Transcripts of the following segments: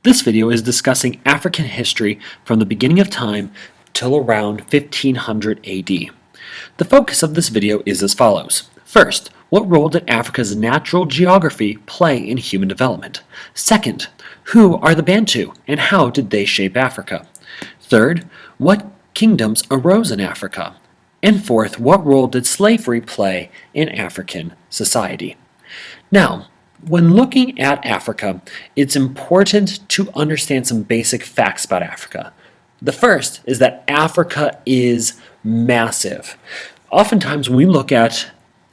This video is discussing African history from the beginning of time till around 1500 AD. The focus of this video is as follows. First, what role did Africa's natural geography play in human development? Second, who are the Bantu and how did they shape Africa? Third, what kingdoms arose in Africa? And fourth, what role did slavery play in African society? Now, when looking at Africa, it's important to understand some basic facts about Africa. The first is that Africa is massive. Oftentimes when we look at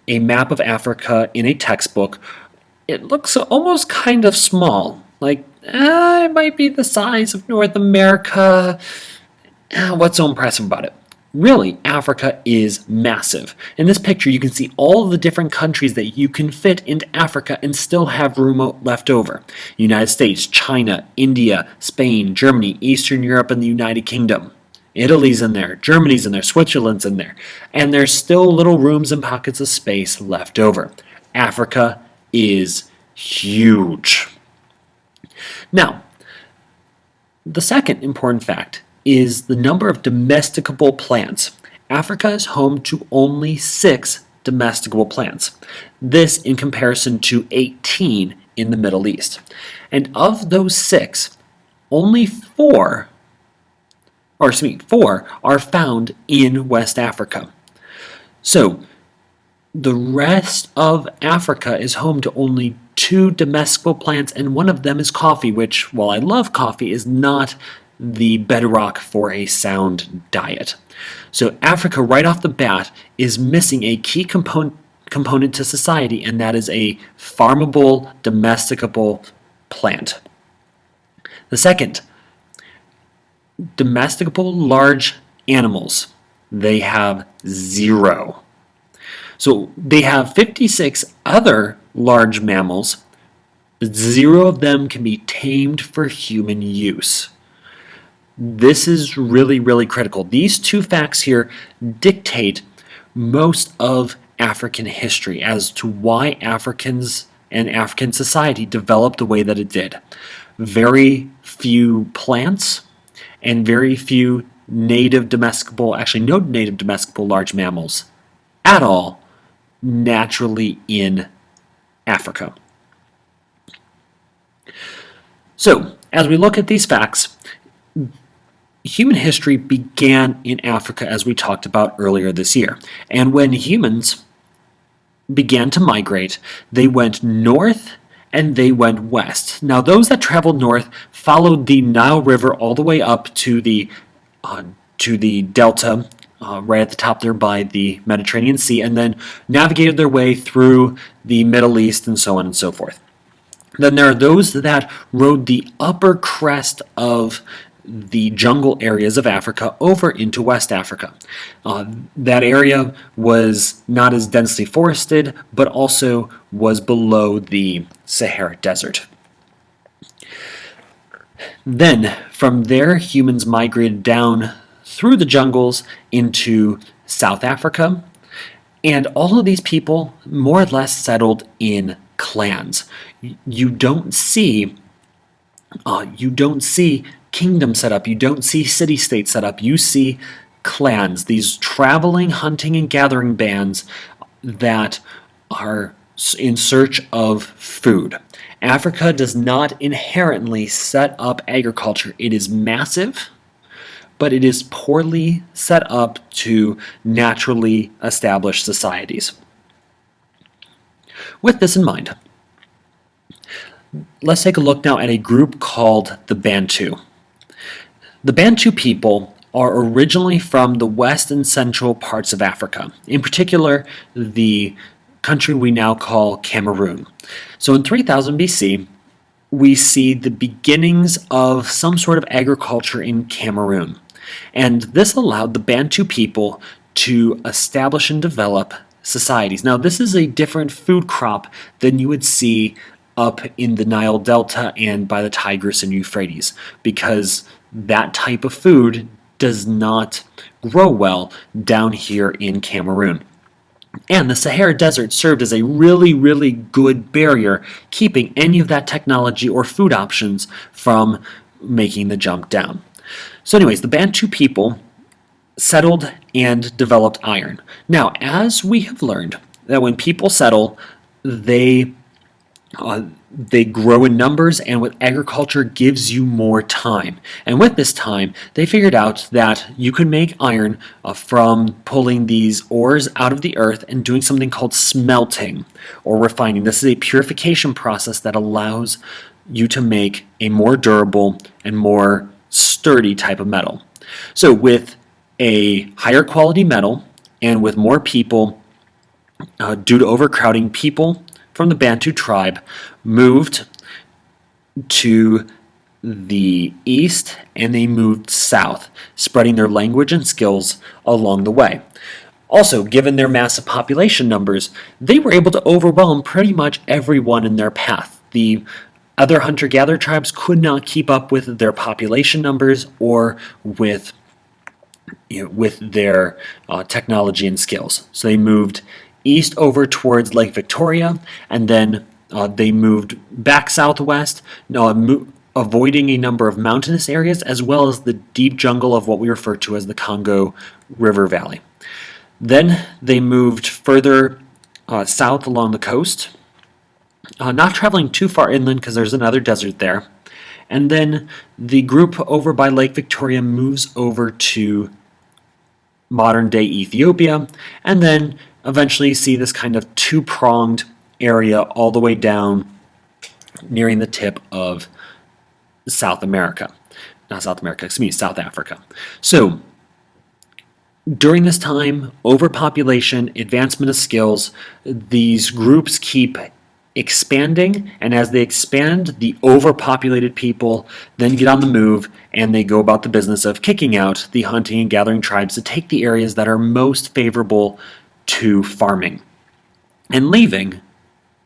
a map of Africa in a textbook, it looks almost kind of small. Like, it might be the size of North America. What's so impressive about it? Really, Africa is massive. In this picture, you can see all of the different countries that you can fit into Africa and still have room left over. United States, China, India, Spain, Germany, Eastern Europe, and the United Kingdom. Italy's in there, Germany's in there, Switzerland's in there. And there's still little rooms and pockets of space left over. Africa is huge. Now, the second important fact is the number of domesticable plants. Africa is home to only 6 domesticable plants. This in comparison to 18 in the Middle East. And of those 6, only 4 are found in West Africa. So the rest of Africa is home to only 2 domesticable plants, and one of them is coffee, which, while I love coffee, is not the bedrock for a sound diet. So Africa, right off the bat, is missing a key component to society, and that is a farmable, domesticable plant. The second, domesticable large animals. They have 0. So they have 56 other large mammals, but 0 of them can be tamed for human use. This is really, really critical. These 2 facts here dictate most of African history as to why Africans and African society developed the way that it did. Very few plants and very few native domesticable, actually no native domesticable large mammals at all naturally in Africa. So, as we look at these facts, human history began in Africa, as we talked about earlier this year. And when humans began to migrate, they went north and they went west. Now, those that traveled north followed the Nile River all the way up to the delta, right at the top there by the Mediterranean Sea, and then navigated their way through the Middle East and so on and so forth. Then there are those that rode the upper crest of the jungle areas of Africa over into West Africa. That area was not as densely forested, but also was below the Sahara Desert. Then, from there, humans migrated down through the jungles into South Africa, and all of these people more or less settled in clans. You don't see kingdom set up, you don't see city-state set up, you see clans, these traveling, hunting, and gathering bands that are in search of food. Africa does not inherently set up agriculture. It is massive, but it is poorly set up to naturally establish societies. With this in mind, let's take a look now at a group called the Bantu. The Bantu people are originally from the west and central parts of Africa, in particular the country we now call Cameroon. So in 3000 BC, we see the beginnings of some sort of agriculture in Cameroon. And this allowed the Bantu people to establish and develop societies. Now, this is a different food crop than you would see up in the Nile Delta and by the Tigris and Euphrates, because that type of food does not grow well down here in Cameroon. And the Sahara Desert served as a really, really good barrier, keeping any of that technology or food options from making the jump down. So, anyways, the Bantu people settled and developed iron. Now, as we have learned, that when people settle, they they grow in numbers, and with agriculture gives you more time. And with this time, they figured out that you could make iron from pulling these ores out of the earth and doing something called smelting or refining. This is a purification process that allows you to make a more durable and more sturdy type of metal. So with a higher quality metal and with more people, due to overcrowding, people from the Bantu tribe moved to the east and they moved south, spreading their language and skills along the way. Also, given their massive population numbers, they were able to overwhelm pretty much everyone in their path. The other hunter-gatherer tribes could not keep up with their population numbers or with their technology and skills. So they moved east over towards Lake Victoria, and then they moved back southwest, avoiding a number of mountainous areas as well as the deep jungle of what we refer to as the Congo River Valley. Then they moved further south along the coast, not traveling too far inland because there's another desert there. And then the group over by Lake Victoria moves over to modern-day Ethiopia, and then eventually see this kind of two-pronged area all the way down nearing the tip of South America. Not South America, excuse me, South Africa. So during this time, overpopulation, advancement of skills, these groups keep expanding, and as they expand, the overpopulated people then get on the move and they go about the business of kicking out the hunting and gathering tribes to take the areas that are most favorable to farming and leaving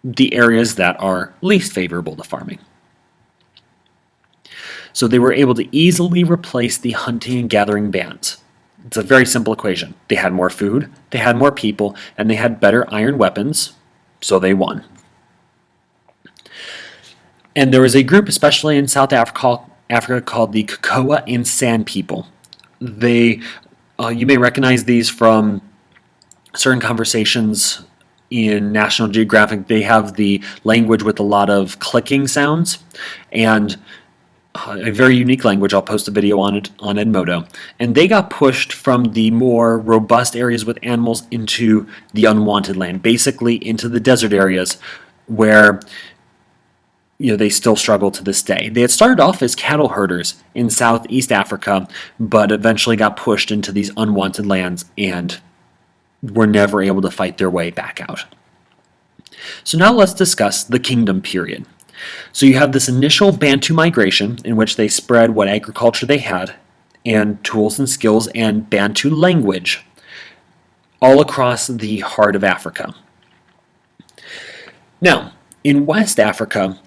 the areas that are least favorable to farming. So they were able to easily replace the hunting and gathering bands. It's a very simple equation. They had more food, they had more people, and they had better iron weapons, so they won. And there was a group, especially in South Africa called the Cocoa and San people. You may recognize these from certain conversations in National Geographic. They have the language with a lot of clicking sounds, and a very unique language. I'll post a video on it on Edmodo. And they got pushed from the more robust areas with animals into the unwanted land, basically into the desert areas where they still struggle to this day. They had started off as cattle herders in Southeast Africa, but eventually got pushed into these unwanted lands and were never able to fight their way back out. So now let's discuss the kingdom period. So you have this initial Bantu migration in which they spread what agriculture they had and tools and skills and Bantu language all across the heart of Africa. Now, in West Africa,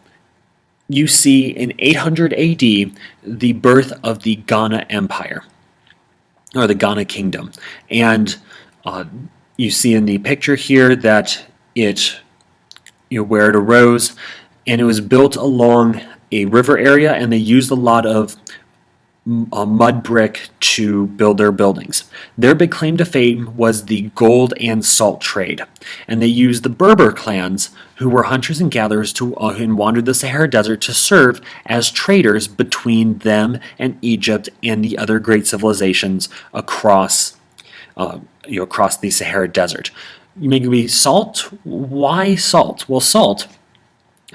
you see in 800 AD the birth of the Ghana Empire, or the Ghana Kingdom. And you see in the picture here that where it arose, and it was built along a river area, and they used a lot of mud brick to build their buildings. Their big claim to fame was the gold and salt trade, and they used the Berber clans, who were hunters and gatherers and wandered the Sahara Desert, to serve as traders between them and Egypt and the other great civilizations across the Sahara Desert. You may be salt. Why salt? Well, salt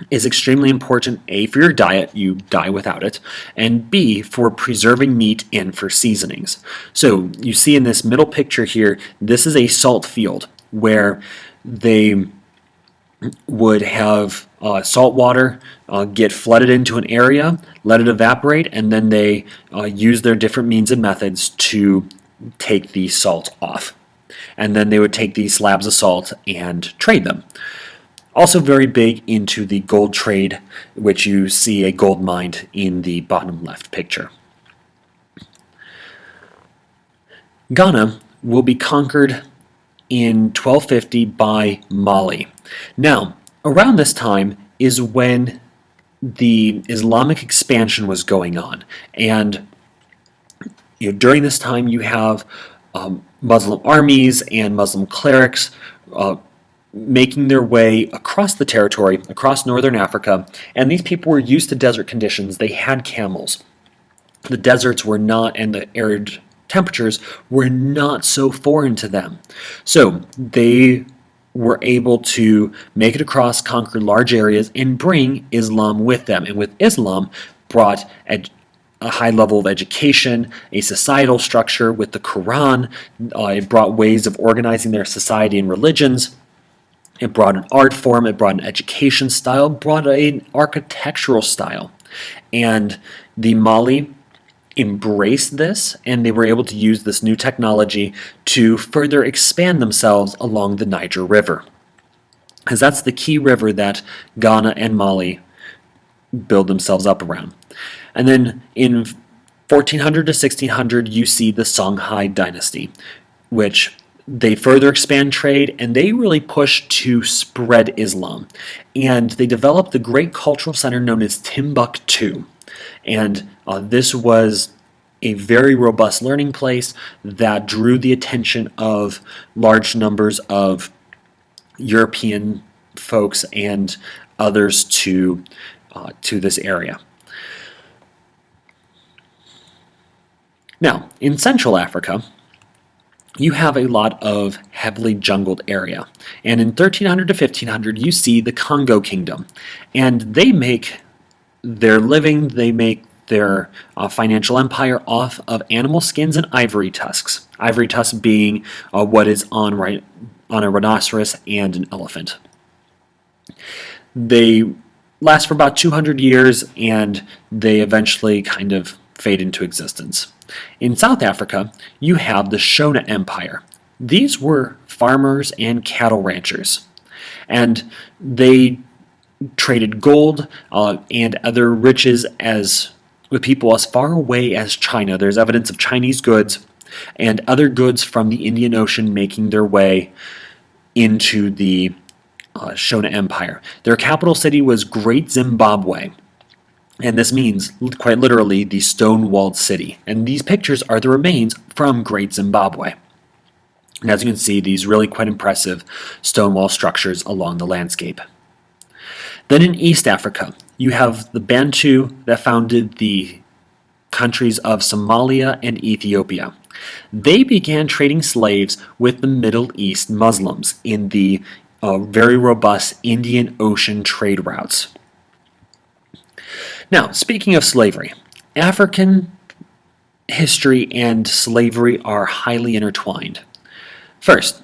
is extremely important, A, for your diet, you die without it, and B, for preserving meat and for seasonings. So you see in this middle picture here, this is a salt field where they would have salt water get flooded into an area, let it evaporate, and then they use their different means and methods to take the salt off. And then they would take these slabs of salt and trade them. Also very big into the gold trade, which you see a gold mine in the bottom left picture. Ghana will be conquered in 1250 by Mali. Now, around this time is when the Islamic expansion was going on, and during this time you have Muslim armies and Muslim clerics making their way across the territory, across northern Africa, and these people were used to desert conditions. They had camels. The deserts were not, and the arid temperatures were not so foreign to them. So they were able to make it across, conquer large areas, and bring Islam with them. And with Islam, brought a high level of education, a societal structure with the Quran. It brought ways of organizing their society and religions. It brought an art form, it brought an education style, brought an architectural style. And the Mali embraced this, and they were able to use this new technology to further expand themselves along the Niger River. Because that's the key river that Ghana and Mali build themselves up around. And then in 1400 to 1600, you see the Songhai dynasty, which they further expand trade, and they really push to spread Islam. And they developed the great cultural center known as Timbuktu. And this was a very robust learning place that drew the attention of large numbers of European folks and others to this area. Now, in Central Africa, you have a lot of heavily jungled area. And in 1300 to 1500, you see the Congo Kingdom. And they make their living, they make their financial empire off of animal skins and ivory tusks. Ivory tusks being what is on a rhinoceros and an elephant. They last for about 200 years, and they eventually kind of fade into existence. In South Africa, you have the Shona Empire. These were farmers and cattle ranchers, and they traded gold and other riches with people as far away as China. There's evidence of Chinese goods and other goods from the Indian Ocean making their way into the Shona Empire. Their capital city was Great Zimbabwe. And this means, quite literally, the stone-walled city. And these pictures are the remains from Great Zimbabwe. And as you can see, these really quite impressive stone wall structures along the landscape. Then in East Africa, you have the Bantu that founded the countries of Somalia and Ethiopia. They began trading slaves with the Middle East Muslims in the very robust Indian Ocean trade routes. Now, speaking of slavery, African history and slavery are highly intertwined. First,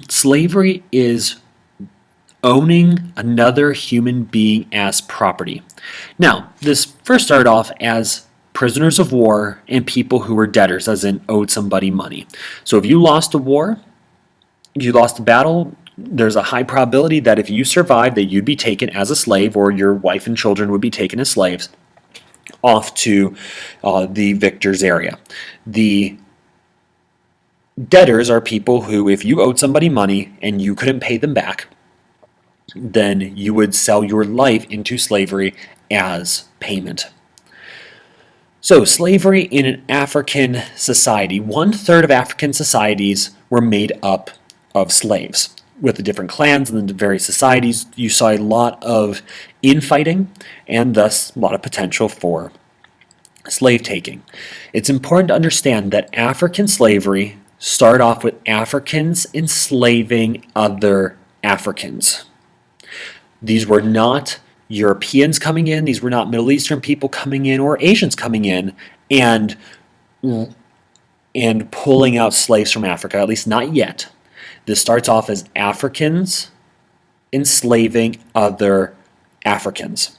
slavery is owning another human being as property. Now, this first started off as prisoners of war and people who were debtors, as in owed somebody money. So if you lost a war, you lost a battle, there's a high probability that if you survived, that you'd be taken as a slave, or your wife and children would be taken as slaves off to the victor's area. The debtors are people who, if you owed somebody money and you couldn't pay them back, then you would sell your life into slavery as payment. So slavery in an African society, 1/3 of African societies were made up of slaves. With the different clans and the various societies, you saw a lot of infighting and thus a lot of potential for slave taking. It's important to understand that African slavery started off with Africans enslaving other Africans. These were not Europeans coming in, these were not Middle Eastern people coming in or Asians coming in and pulling out slaves from Africa, at least not yet. This starts off as Africans enslaving other Africans.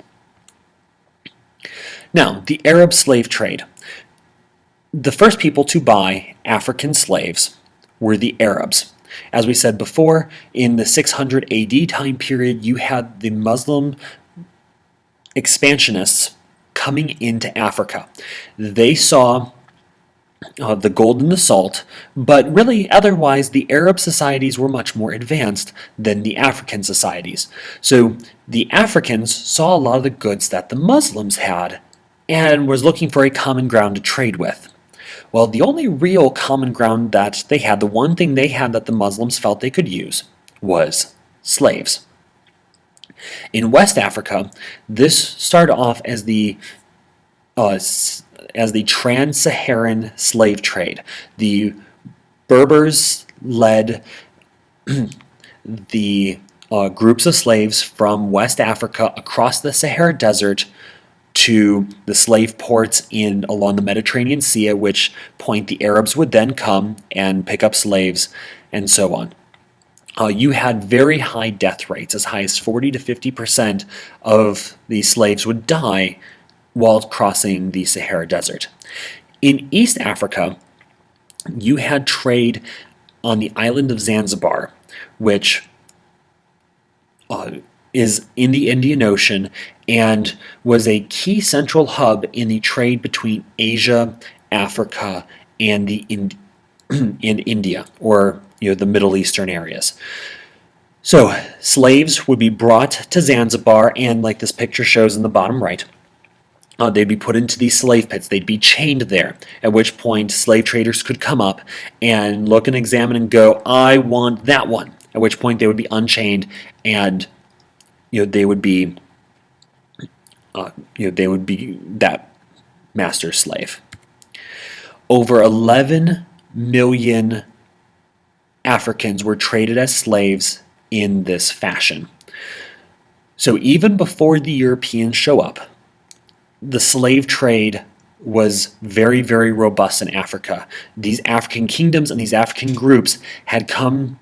Now, the Arab slave trade. The first people to buy African slaves were the Arabs. As we said before, in the 600 AD time period, you had the Muslim expansionists coming into Africa. They saw the gold and the salt, but really otherwise the Arab societies were much more advanced than the African societies. So the Africans saw a lot of the goods that the Muslims had and was looking for a common ground to trade with. Well, the only real common ground that they had, the one thing they had that the Muslims felt they could use, was slaves. In West Africa, this started off as the trans-Saharan slave trade. The Berbers led the groups of slaves from West Africa across the Sahara Desert to the slave ports along the Mediterranean Sea, at which point the Arabs would then come and pick up slaves and so on. You had very high death rates, as high as 40 to 50% of these slaves would die while crossing the Sahara Desert. In East Africa, you had trade on the island of Zanzibar, which is in the Indian Ocean and was a key central hub in the trade between Asia, Africa, and in India, or the Middle Eastern areas. So slaves would be brought to Zanzibar, and like this picture shows in the bottom right, they'd be put into these slave pits. They'd be chained there, at which point slave traders could come up and look and examine and go, I want that one. At which point they would be unchained, and they would be that master slave. Over 11 million Africans were traded as slaves in this fashion. So even before the Europeans show up, the slave trade was very, very robust in Africa. These African kingdoms and these African groups had come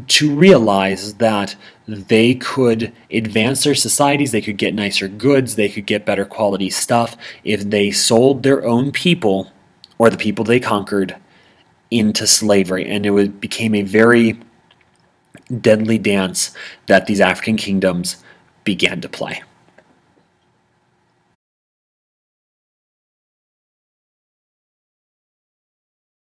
to realize that they could advance their societies, they could get nicer goods, they could get better quality stuff if they sold their own people, or the people they conquered, into slavery. And it became a very deadly dance that these African kingdoms began to play.